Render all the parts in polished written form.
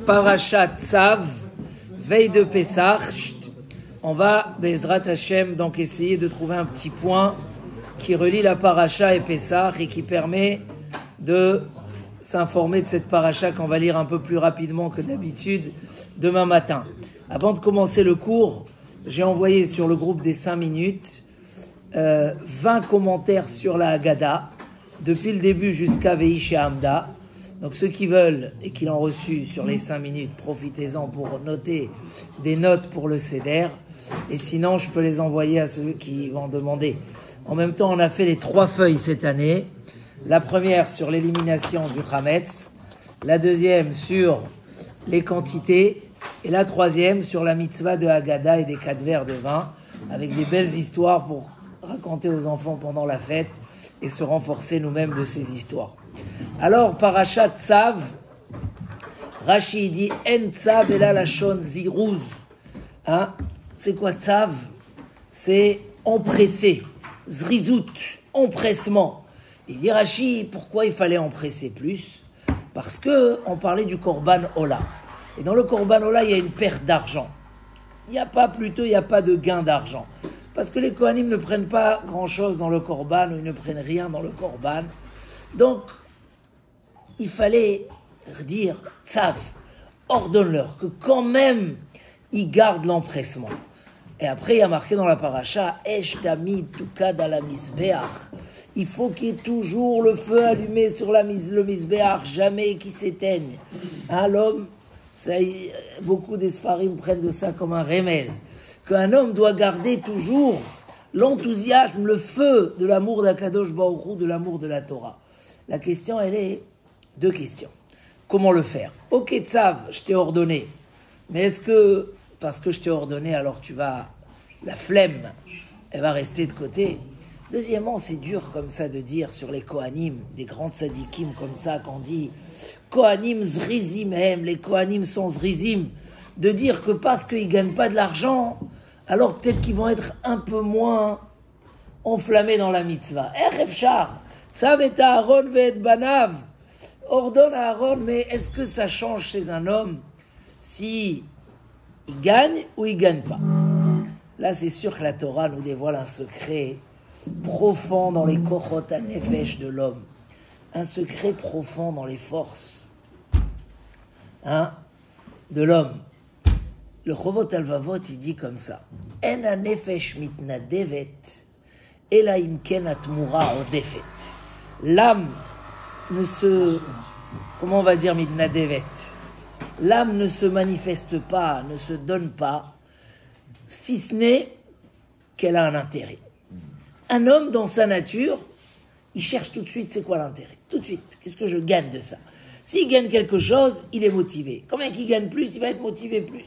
Parashat Tzav, veille de Pessah. On va, Bezrat Hashem, donc essayer de trouver un petit point qui relie la Parasha et Pessah et qui permet de s'informer de cette Parasha qu'on va lire un peu plus rapidement que d'habitude demain matin. Avant de commencer le cours, j'ai envoyé sur le groupe des 5 minutes 20 commentaires sur la Haggadah, depuis le début jusqu'à Ve'ish Hamda. Donc ceux qui veulent et qui l'ont reçu sur les 5 minutes, profitez-en pour noter des notes pour le Seder. Et sinon, je peux les envoyer à ceux qui vont demander. En même temps, on a fait les 3 feuilles cette année. La première sur l'élimination du Hametz, la deuxième sur les quantités, et la troisième sur la mitzvah de Haggadah et des 4 verres de vin, avec des belles histoires pour raconter aux enfants pendant la fête et se renforcer nous-mêmes de ces histoires. Alors, Parashat Tzav, Rashi dit En Tzav ela lashon ziruz. C'est quoi Tzav? C'est empressé, zrizout, empressement. Il dit Rashi, pourquoi il fallait empresser plus? Parce que on parlait du Korban Ola. Et dans le Korban Ola, il y a une perte d'argent. Il n'y a pas de gain d'argent. Parce que les Kohanim ne prennent pas grand-chose dans le Korban, ou ils ne prennent rien dans le Korban. Donc, il fallait dire, Tzav, ordonne-leur que quand même, ils gardent l'empressement. Et après, il y a marqué dans la paracha, Esh tamid tukad ala misbeach. Il faut qu'il y ait toujours le feu allumé sur le misbeach, jamais qu'il s'éteigne. L'homme, beaucoup des Sfarim prennent de ça comme un remèze. Qu'un homme doit garder toujours l'enthousiasme, le feu de l'amour d'Akadosh Baruch Hu, de l'amour de la Torah. La question, elle est 2 questions. Comment le faire? Ok, Tzav, je t'ai ordonné. Mais est-ce que, parce que je t'ai ordonné, alors la flemme, elle va rester de côté? Deuxièmement, c'est dur comme ça de dire sur les Kohanim, des grands tzadikim comme ça, qu'on dit Kohanim zrizim hem, les Kohanim sont zrizim, de dire que parce qu'ils ne gagnent pas de l'argent, alors peut-être qu'ils vont être un peu moins enflammés dans la mitzvah. Efshar, Tzav et Aaron ve et banav, ordonne à Aaron, mais est-ce que ça change chez un homme si il gagne ou il gagne pas? Là, c'est sûr que la Torah nous dévoile un secret profond dans les kochot hanefesh de l'homme, un secret profond dans les forces de l'homme. Le Chovot Alvavot, il dit comme ça: En hanefesh mitnadevet ela imken atmura odefet. L'âme ne se, comment on va dire mitnadevet? L'âme ne se manifeste pas, ne se donne pas, si ce n'est qu'elle a un intérêt. Un homme, dans sa nature, il cherche tout de suite c'est quoi l'intérêt. Tout de suite, qu'est-ce que je gagne de ça? S'il gagne quelque chose, il est motivé. Combien qu'il gagne plus, il va être motivé plus.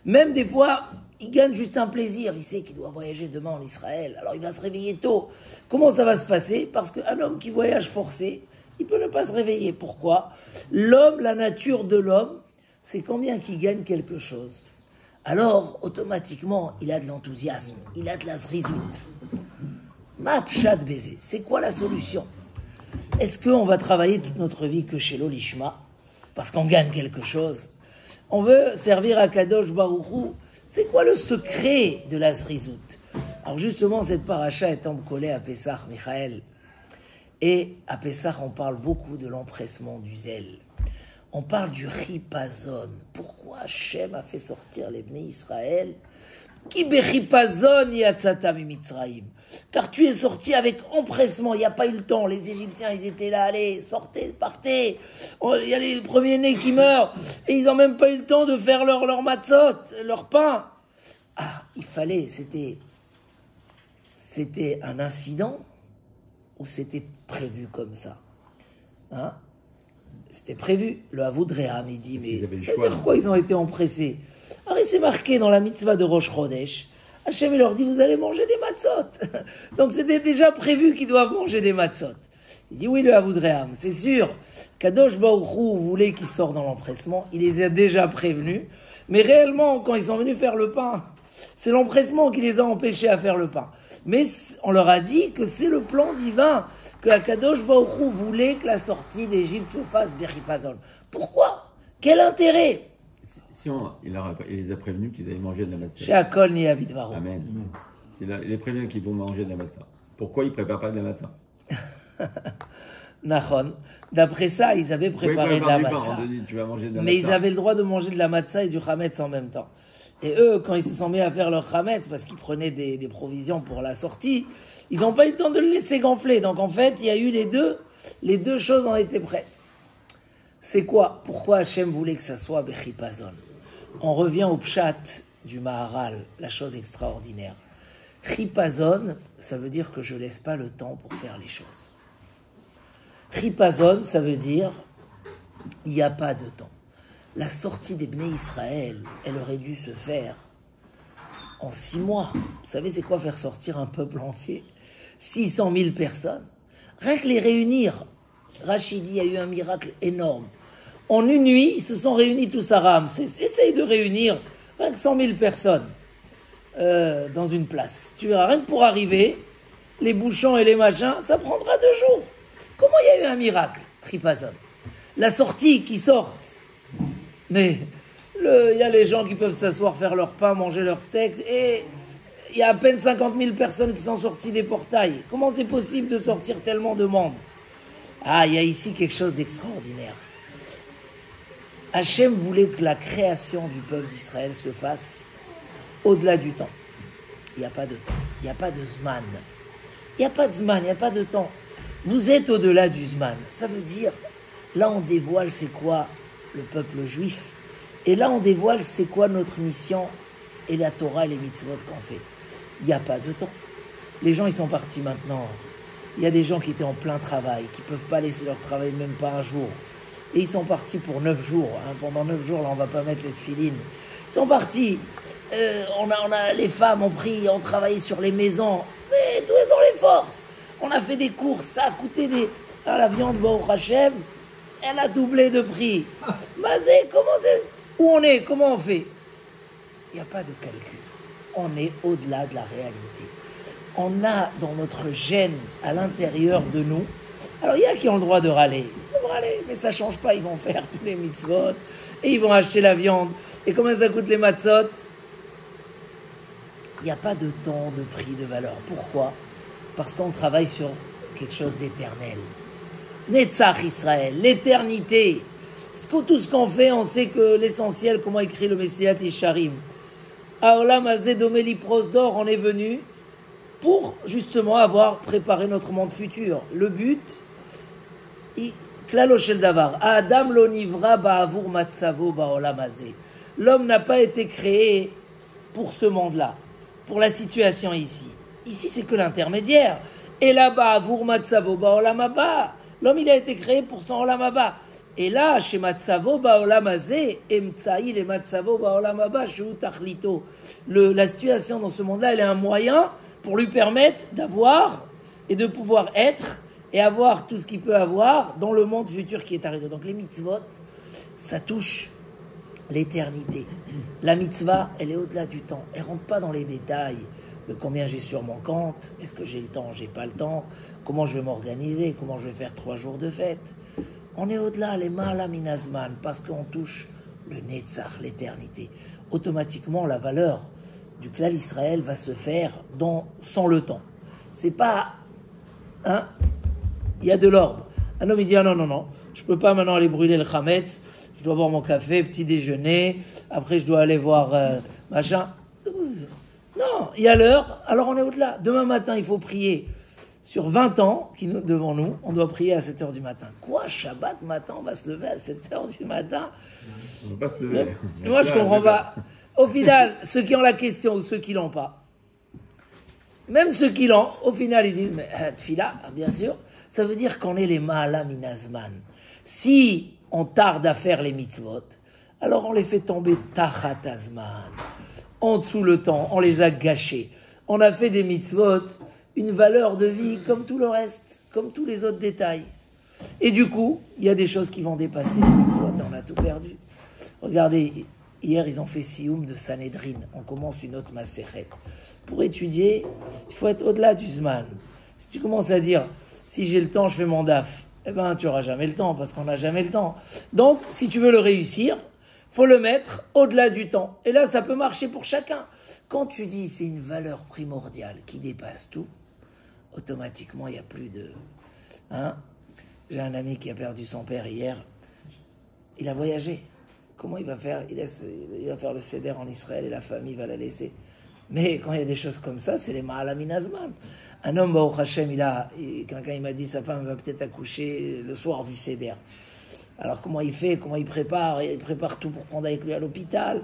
Même des fois, il gagne juste un plaisir. Il sait qu'il doit voyager demain en Israël, alors il va se réveiller tôt. Comment ça va se passer? Parce qu'un homme qui voyage forcé, il peut ne pas se réveiller. Pourquoi? L'homme, la nature de l'homme, c'est combien qu'il gagne quelque chose. Alors, automatiquement, il a de l'enthousiasme, il a de la zrizout. Ma pshat baiser, c'est quoi la solution? Est-ce qu'on va travailler toute notre vie que chez l'Olishma, parce qu'on gagne quelque chose? On veut servir à Kadosh Baruch Hu. C'est quoi le secret de la zrizout? Alors justement, cette paracha est collée à Pessah, Michael. Et à Pessah, on parle beaucoup de l'empressement, du zèle. On parle du ripazon. Pourquoi Hachem a fait sortir les Bnei Israël? Ki beripazon yatzata mimitzraïm. Car tu es sorti avec empressement, il n'y a pas eu le temps. Les Égyptiens, ils étaient là, allez, sortez, partez. Il y a les premiers-nés qui meurent, et ils n'ont même pas eu le temps de faire leur matzot, leur pain. Il fallait, c'était un incident, ou c'était prévu comme ça? C'était prévu. Le Avoudréam, il dit, mais ça veut dire quoi ils ont été empressés? Alors il s'est marqué dans la mitzvah de Rosh Chodesh, Hachem il leur dit, vous allez manger des matzot. Donc c'était déjà prévu qu'ils doivent manger des matzot. Il dit, oui, le Avoudréam, c'est sûr, Kadosh Baruch Hu voulait qu'ils sortent dans l'empressement, il les a déjà prévenus, mais réellement, quand ils sont venus faire le pain, c'est l'empressement qui les a empêchés à faire le pain. Mais on leur a dit que c'est le plan divin, que Akadosh Baruch Hu voulait que la sortie d'Égypte se fasse Beripazol. Pourquoi? Quel intérêt? Il les a prévenus qu'ils allaient manger de la matzah. Chez Akol ni Abidvaro. Amen. Il les prévient qu'ils vont manger de la matzah. Pourquoi ils ne préparent pas de la matzah? Nachon. D'après ça, ils avaient préparé de la matzah. Mais ils avaient le droit de manger de la matzah et du chametz en même temps. Et eux, quand ils se sont mis à faire leur chametz, parce qu'ils prenaient des provisions pour la sortie, ils n'ont pas eu le temps de le laisser gonfler. Donc en fait, il y a eu les deux choses ont été prêtes. C'est quoi? Pourquoi Hachem voulait que ça soit Bechipazon? On revient au pshat du Maharal, la chose extraordinaire. Chipazon, ça veut dire que je laisse pas le temps pour faire les choses. Chipazon, ça veut dire il n'y a pas de temps. La sortie des Bnei Israël, elle aurait dû se faire en 6 mois. Vous savez c'est quoi faire sortir un peuple entier? 600 000 personnes. Rien que les réunir. Rachidi a eu un miracle énorme. En une nuit, ils se sont réunis tous à Ramsès. Essaye de réunir rien que 100 000 personnes dans une place. Tu verras, rien que pour arriver, les bouchons et les machins, ça prendra 2 jours. Comment il y a eu un miracle, Chipazon? La sortie qui sortent. Mais il y a les gens qui peuvent s'asseoir, faire leur pain, manger leur steak, et il y a à peine 50 000 personnes qui sont sorties des portails. Comment c'est possible de sortir tellement de monde? Ah, il y a ici quelque chose d'extraordinaire. Hachem voulait que la création du peuple d'Israël se fasse au-delà du temps. Il n'y a pas de temps. Il n'y a pas de Zman. Il n'y a pas de Zman, il n'y a pas de temps. Vous êtes au-delà du Zman. Ça veut dire, là on dévoile c'est quoi le peuple juif. Et là on dévoile c'est quoi notre mission et la Torah et les mitzvot qu'on fait. Il n'y a pas de temps. Les gens ils sont partis maintenant. Il y a des gens qui étaient en plein travail, qui ne peuvent pas laisser leur travail même pas un jour. Et ils sont partis pour 9 jours. Hein. Pendant 9 jours, là, on ne va pas mettre les tefilines. Ils sont partis. Les femmes ont travaillé sur les maisons. Mais d'où elles ont les forces? On a fait des courses, ça a coûté la viande, Baruch Hashem, elle a doublé de prix. Mazé, comment c'est? Où on est? Comment on fait? Il n'y a pas de calcul. On est au-delà de la réalité. On a dans notre gène, à l'intérieur de nous, alors il y a qui ont le droit de râler, mais ça ne change pas, ils vont faire tous les mitzvot, et ils vont acheter la viande, et combien ça coûte les matzot? Il n'y a pas de temps, de prix, de valeur. Pourquoi? Parce qu'on travaille sur quelque chose d'éternel. Netzach Israël, l'éternité. Tout ce qu'on fait, on sait que l'essentiel, comment écrit le Messiat Yesharim. Aolam Azeh Domeli Prosdor, on est venu pour justement avoir préparé notre monde futur. Le but, Klalo Shel Davar, Adam lo nivra ba'avur matzavo ba'olam hazeh. L'homme n'a pas été créé pour ce monde-là, pour la situation ici. Ici, c'est que l'intermédiaire. Et là-bas, avur matzavo ba'olam haba. L'homme, il a été créé pour son olam haba. Et là, chez matzavo ba'olam hazeh, emtsaï le matzavo ba'olam haba, shu tachlito. La situation dans ce monde-là, elle est un moyen pour lui permettre d'avoir et de pouvoir être et avoir tout ce qu'il peut avoir dans le monde futur qui est arrivé. Donc les mitzvot, ça touche l'éternité. La mitzvah, elle est au-delà du temps. Elle ne rentre pas dans les détails de combien j'ai sur mon compte, est-ce que j'ai le temps, j'ai pas le temps, comment je vais m'organiser, comment je vais faire 3 jours de fête. On est au-delà, les ma'ala minazman, parce qu'on touche le netzach, l'éternité. Automatiquement, la valeur du clan Israël va se faire sans le temps. C'est pas... il y a de l'ordre. Un homme il dit non, je peux pas maintenant aller brûler le chametz, je dois boire mon café, petit déjeuner, après je dois aller voir machin. Non, il y a l'heure, alors on est au-delà. Demain matin, il faut prier. Sur 20 ans qui nous devant nous, on doit prier à 7h du matin. Quoi, Shabbat matin, on va se lever à 7h du matin? On ne va pas se lever. Moi, je comprends pas. Au final, ceux qui ont la question ou ceux qui l'ont pas, même ceux qui l'ont, au final, ils disent, mais tfila, bien sûr, ça veut dire qu'on est les ma'ala minazman. Si on tarde à faire les mitzvot, alors on les fait tomber tachat azman. En dessous le temps, on les a gâchés. On a fait des mitzvot une valeur de vie comme tout le reste, comme tous les autres détails. Et du coup, il y a des choses qui vont dépasser les mitzvot, on a tout perdu. Regardez, hier ils ont fait Sioum de Sanhedrin, on commence une autre Masechet. Pour étudier, il faut être au-delà du Zman. Si tu commences à dire, si j'ai le temps, je fais mon daf, eh ben, tu n'auras jamais le temps, parce qu'on n'a jamais le temps. Donc, si tu veux le réussir, faut le mettre au-delà du temps. Et là, ça peut marcher pour chacun. Quand tu dis c'est une valeur primordiale qui dépasse tout, automatiquement, il n'y a plus de... Hein? J'ai un ami qui a perdu son père hier. Il a voyagé. Comment il va faire? Il va faire le seder en Israël et la famille va la laisser. Mais quand il y a des choses comme ça, c'est les Ma'alamin Azman. Un homme, Baruch Hashem, quelqu'un il m'a dit sa femme va peut-être accoucher le soir du seder. Alors comment il fait? Comment il prépare? Il prépare tout pour prendre avec lui à l'hôpital.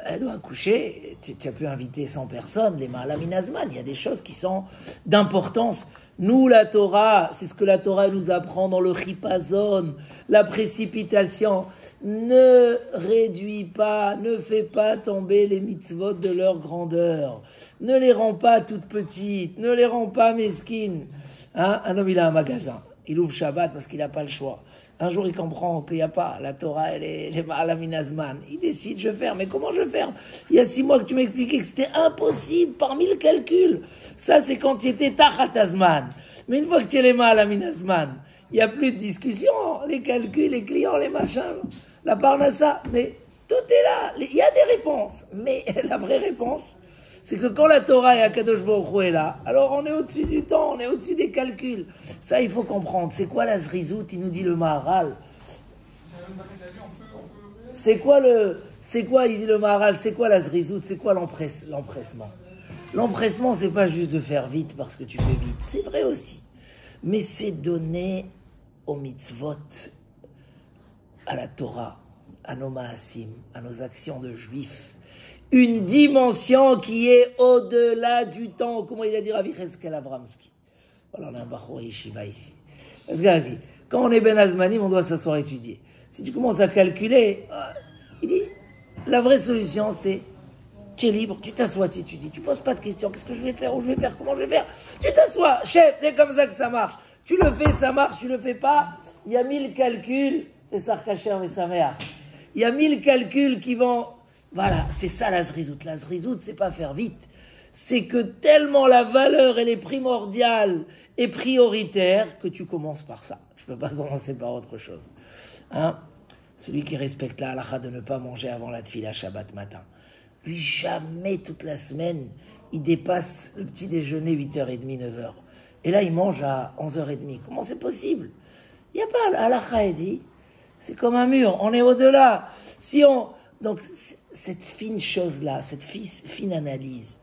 Elle doit accoucher. Tu as pu inviter 100 personnes, les Ma'alamin Azman. Il y a des choses qui sont d'importance. Nous, la Torah, c'est ce que la Torah nous apprend dans le chipazon, la précipitation. Ne réduis pas, ne fais pas tomber les mitzvot de leur grandeur. Ne les rends pas toutes petites, ne les rends pas mesquines. Hein? Un homme, il a un magasin. Il ouvre Shabbat parce qu'il n'a pas le choix. Un jour, il comprend qu'il n'y a pas. La Torah, elle est les Ma'alamin Azman. Il décide, je ferme. Mais comment je ferme? Il y a 6 mois que tu m'expliquais que c'était impossible parmi le calcul. Ça, c'est quand tu étais Tachat Azman. Mais une fois que tu es les Ma'alamin Azman, il n'y a plus de discussion. Les calculs, les clients, les machins, la parnassa. Mais tout est là. Il y a des réponses. Mais la vraie réponse, c'est que quand la Torah et Akadosh Baruch Hu est là, alors on est au-dessus du temps, on est au-dessus des calculs. Ça, il faut comprendre. C'est quoi la zrizout? Il nous dit le Maharal. C'est quoi, il dit le Maharal, c'est quoi la zrizout? C'est quoi l'empressement? L'empressement, c'est pas juste de faire vite parce que tu fais vite. C'est vrai aussi. Mais c'est donner aux mitzvot, à la Torah, à nos ma'asim, à nos actions de juifs, une dimension qui est au-delà du temps. Comment il a dit Ravi Cheskel Avramski? Voilà, on a un Bachor Yeshiva ici. Parce que quand on est Ben Azmanim, on doit s'asseoir étudier. Si tu commences à calculer, il dit, la vraie solution, c'est, tu es libre, tu t'assois, tu étudies. Tu poses pas de questions. Qu'est-ce que je vais faire? Où je vais faire? Comment je vais faire? Tu t'assois. Chef, c'est comme ça que ça marche. Tu le fais, ça marche. Tu le fais pas, il y a 1000 calculs. C'est Sarkacher et sa mère. Il y a 1000 calculs qui vont... Voilà, c'est ça la zrizout. La zrizout, c'est pas faire vite. C'est que tellement la valeur, elle est primordiale et prioritaire que tu commences par ça. Je peux pas commencer par autre chose. Hein? Celui qui respecte la halakha de ne pas manger avant la tfila Shabbat matin. Lui, jamais toute la semaine, il dépasse le petit déjeuner 8h30, 9h. Et là, il mange à 11h30. Comment c'est possible? Il n'y a pas, la halakha est dit, c'est comme un mur, on est au-delà. Si on... Donc, cette fine chose-là, cette fine analyse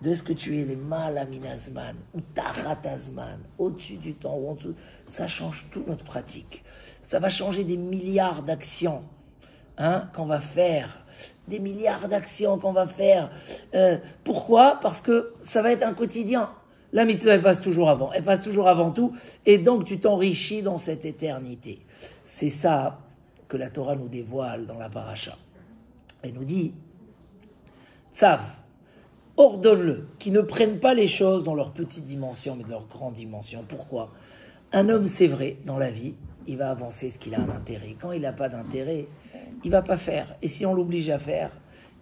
de ce que tu es, les Ma'alamin Azman, ou Tachat Azman, au-dessus du temps, ou en dessous, ça change toute notre pratique. Ça va changer des milliards d'actions qu'on va faire. Des milliards d'actions qu'on va faire. Pourquoi? Parce que ça va être un quotidien. La mitzvah, elle passe toujours avant. Elle passe toujours avant tout. Et donc, tu t'enrichis dans cette éternité. C'est ça que la Torah nous dévoile dans la paracha. Elle nous dit, Tzav, ordonne-le, qu'ils ne prennent pas les choses dans leur petite dimension, mais de leur grande dimension. Pourquoi? Un homme, c'est vrai, dans la vie, il va avancer ce qu'il a un intérêt. Quand il n'a pas d'intérêt, il ne va pas faire. Et si on l'oblige à faire,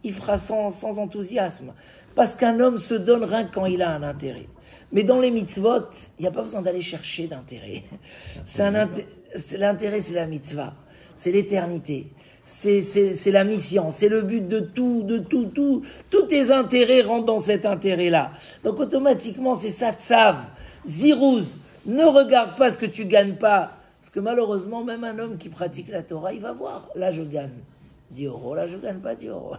il fera sans enthousiasme. Parce qu'un homme se donne rien que quand il a un intérêt. Mais dans les mitzvot, il n'y a pas besoin d'aller chercher d'intérêt. L'intérêt, c'est la mitzvah. C'est l'éternité. C'est la mission, c'est le but de tout. Tous tes intérêts rentrent dans cet intérêt-là. Donc automatiquement, c'est ça, tzav, zirouz. Ne regarde pas ce que tu gagnes pas. Parce que malheureusement, même un homme qui pratique la Torah, il va voir. Là, je gagne 10 euros, là, je gagne pas 10 euros.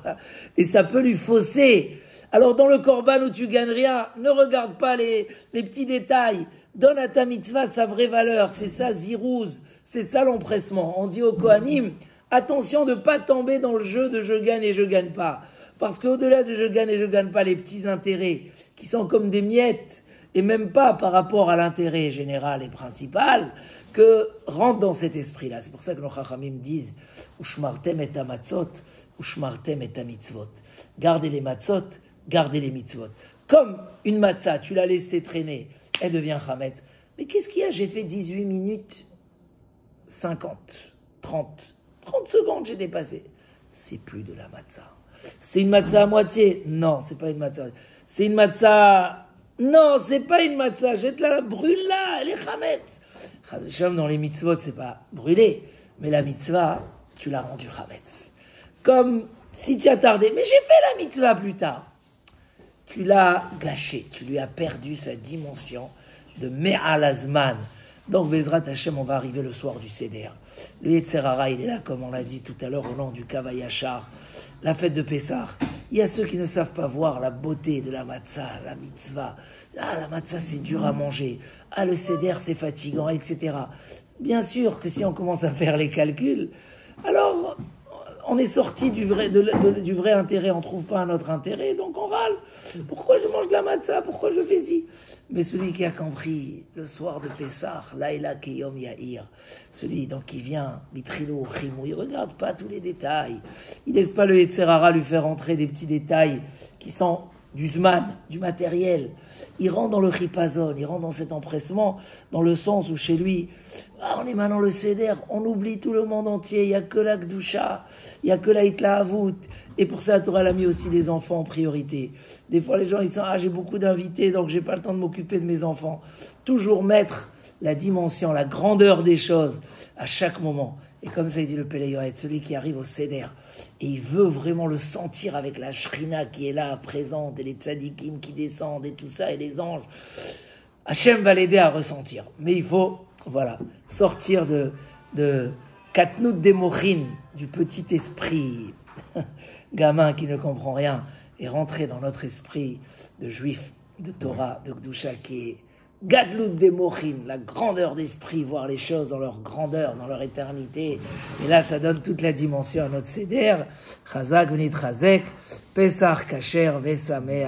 Et ça peut lui fausser. Alors dans le korban où tu gagnes rien, ne regarde pas les petits détails. Donne à ta mitzvah sa vraie valeur. C'est ça, zirouz. C'est ça l'empressement. On dit au Kohanim, attention de ne pas tomber dans le jeu de je gagne et je gagne pas. Parce qu'au-delà de je gagne et je gagne pas, les petits intérêts qui sont comme des miettes, et même pas par rapport à l'intérêt général et principal, que rentre dans cet esprit-là. C'est pour ça que nos chachamim disent Ushmartem et amatzot, ushmartem et mitzvot. Gardez les matzot, gardez les mitzvot. Comme une matzah, tu l'as laissée traîner, elle devient chametz. Mais qu'est-ce qu'il y a? J'ai fait 18 minutes, 50, 30 secondes, j'ai dépassé. C'est plus de la matzah. C'est une matzah à moitié? Non, c'est pas une matzah. C'est une matzah... Non, c'est pas une matzah. Jette-la, brûle-la, elle est chametz. Chazoshem, dans les mitzvot, c'est pas brûlé, mais la mitzvah, tu l'as rendue chametz. Comme si tu as tardé, mais j'ai fait la mitzvah plus tard. Tu l'as gâché, tu lui as perdu sa dimension de Me'al Azman. Donc, Bezrat Hashem, on va arriver le soir du Seder. Le Yetzer Hara, il est là, comme on l'a dit tout à l'heure, au nom du Kavayachar, la fête de Pessah. Il y a ceux qui ne savent pas voir la beauté de la matzah, la mitzvah. Ah, la matzah, c'est dur à manger. Ah, le Seder, c'est fatigant, etc. Bien sûr que si on commence à faire les calculs, alors on est sorti du vrai intérêt, on ne trouve pas un autre intérêt, donc on râle. Pourquoi je mange de la matzah? Pourquoi je fais ci? Mais celui qui a compris le soir de Pessah, Laïla Keyom Yahir, celui donc qui vient, Mitrilo Chimou, il ne regarde pas tous les détails. Il ne laisse pas le Yetzer Hara lui faire entrer des petits détails qui sont du Zman, du matériel. Il rentre dans le Chipazon, il rentre dans cet empressement, dans le sens où chez lui, on est maintenant le Seder, on oublie tout le monde entier, il n'y a que la Kdusha, il n'y a que la Hitlahavut. Et pour ça, la Torah a mis aussi les enfants en priorité. Des fois, les gens, ils sont, j'ai beaucoup d'invités, donc j'ai pas le temps de m'occuper de mes enfants. Toujours mettre la dimension, la grandeur des choses à chaque moment. Et comme ça, il dit le Pélé Yoed, celui qui arrive au Seder, et il veut vraiment le sentir avec la Shrina qui est là, présente, et les tzadikim qui descendent, et tout ça, et les anges. Hachem va l'aider à ressentir. Mais il faut, voilà, sortir de Katnout Demochin, du petit esprit gamin qui ne comprend rien, et rentrer dans notre esprit de juif, de Torah, de Kdusha, qui est Gadlut Demochin, la grandeur d'esprit, voir les choses dans leur grandeur, dans leur éternité. Et là, ça donne toute la dimension à notre Seder. Chazak, Venit Chazek, Pesach, Kasher, Vesameach.